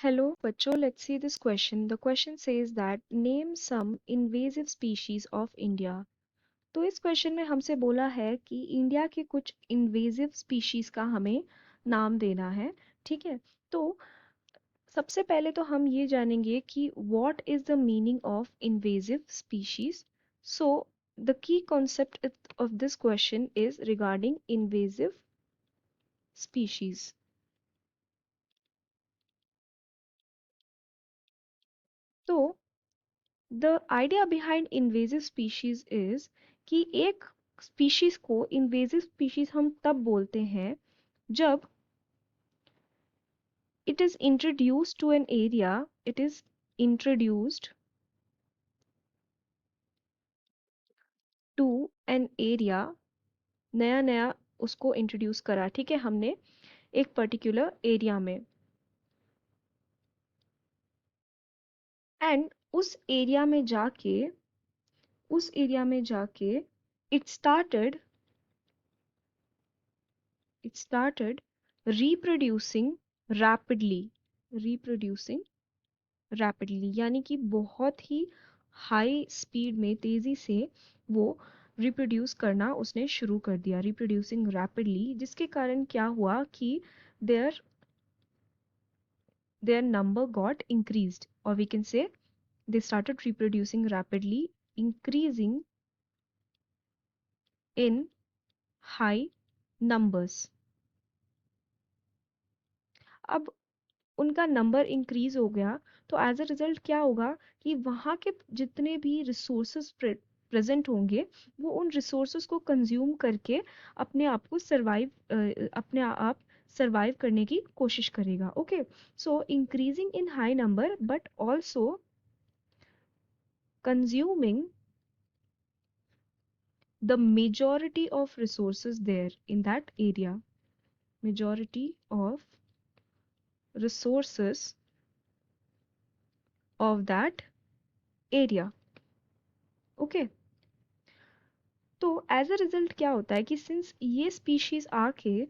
Hello, बच्चों, let's see this question. The question says that name some invasive species of India. तो इस question में हमसे बोला है कि इंडिया के कुछ इन्वेजिव स्पीशीज का हमें नाम देना है। ठीक है, तो सबसे पहले तो हम ये जानेंगे कि what is the meaning of invasive species. So the key concept of this question is regarding invasive species. तो the idea behind invasive species is कि एक स्पीशीज को इन्वेजिव स्पीशीज हम तब बोलते हैं जब it is introduced to an area, it is introduced to an area, नया नया उसको इंट्रोड्यूस करा। ठीक है, हमने एक पर्टिकुलर एरिया में, एंड उस एरिया में जाके it started it started reproducing rapidly reproducing rapidly, यानी कि बहुत ही हाई स्पीड में, तेजी से वो रिप्रोड्यूस करना उसने शुरू कर दिया, रिप्रोड्यूसिंग रैपिडली, जिसके कारण क्या हुआ कि their their number got increased, और we can say they started reproducing rapidly, increasing in high numbers. अब उनका नंबर इंक्रीज हो गया, तो एज अ रिजल्ट क्या होगा कि वहाँ के जितने भी रिसोर्सेज प्रेजेंट होंगे, वो उन रिसोर्सेज को कंज्यूम करके अपने आप को अपने आप सरवाइव करने की कोशिश करेगा। Okay, so increasing in high number but also consuming the majority of resources there in that area, majority of resources of that area। Okay, तो एज अ रिजल्ट क्या होता है कि सिंस ये स्पीशीज आके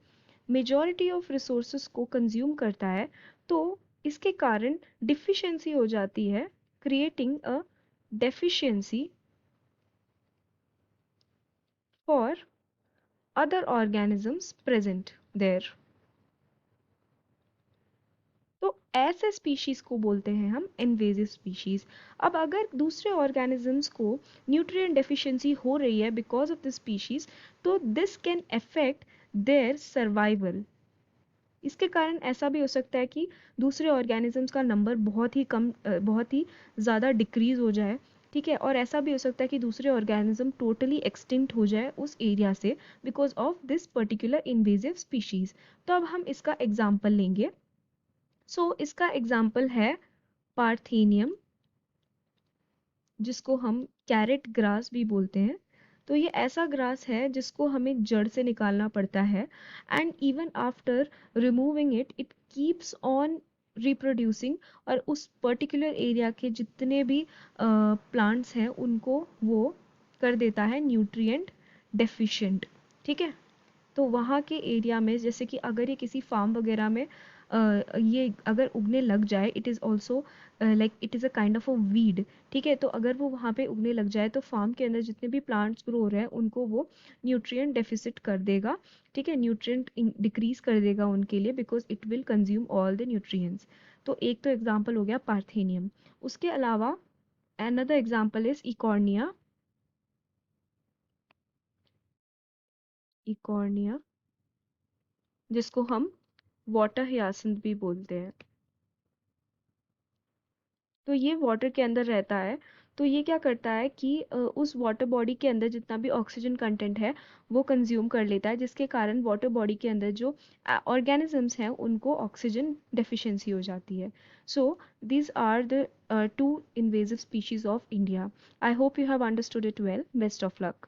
मेजॉरिटी ऑफ रिसोर्सेज को consume करता है, तो इसके कारण डिफिशिएंसी हो जाती है, creating a deficiency for other organisms present there. तो ऐसे स्पीशीज को बोलते हैं हम इन्वेजिव स्पीशीज। अब अगर दूसरे ऑर्गेनिजम्स को न्यूट्रिएंट डेफिशिएंसी हो रही है बिकॉज ऑफ द स्पीशीज, तो this can affect their survival. इसके कारण ऐसा भी हो सकता है कि दूसरे ऑर्गेनिजम्स का नंबर बहुत ही ज़्यादा डिक्रीज हो जाए। ठीक है, और ऐसा भी हो सकता है कि दूसरे ऑर्गेनिज्म टोटली एक्सटिंक्ट हो जाए उस एरिया से because of this particular invasive species. तो अब हम इसका एग्जाम्पल लेंगे। इसका एग्जाम्पल है पार्थेनियम, जिसको हम कैरेट ग्रास भी बोलते हैं। तो ये ऐसा ग्रास है जिसको हमें जड़ से निकालना पड़ता है, and even after removing it it keeps on reproducing, और उस पर्टिकुलर एरिया के जितने भी प्लांट्स हैं उनको वो कर देता है न्यूट्रिएंट डेफिशिएंट। ठीक है, तो वहाँ के एरिया में, जैसे कि अगर ये किसी फार्म वगैरह में ये अगर उगने लग जाए, it is also like it is a kind of a weed. ठीक है, तो अगर वो वहाँ पे उगने लग जाए तो फार्म के अंदर जितने भी प्लांट्स ग्रो हो रहे हैं उनको वो न्यूट्रिएंट डेफिसिट कर देगा। ठीक है, न्यूट्रिएंट डिक्रीज कर देगा उनके लिए because it will consume all the nutrients. तो एक तो एग्जाम्पल हो गया पार्थेनियम। उसके अलावा another example is इकॉर्निया, जिसको हम वाटर हियासिंथ भी बोलते हैं। तो ये वाटर के अंदर रहता है। तो ये क्या करता है कि उस वाटर बॉडी के अंदर जितना भी ऑक्सीजन कंटेंट है वो कंज्यूम कर लेता है, जिसके कारण वाटर बॉडी के अंदर जो ऑर्गेनिजम्स हैं उनको ऑक्सीजन डेफिशिएंसी हो जाती है। So these are the two invasive species of India. I hope you have understood it well. Best of luck.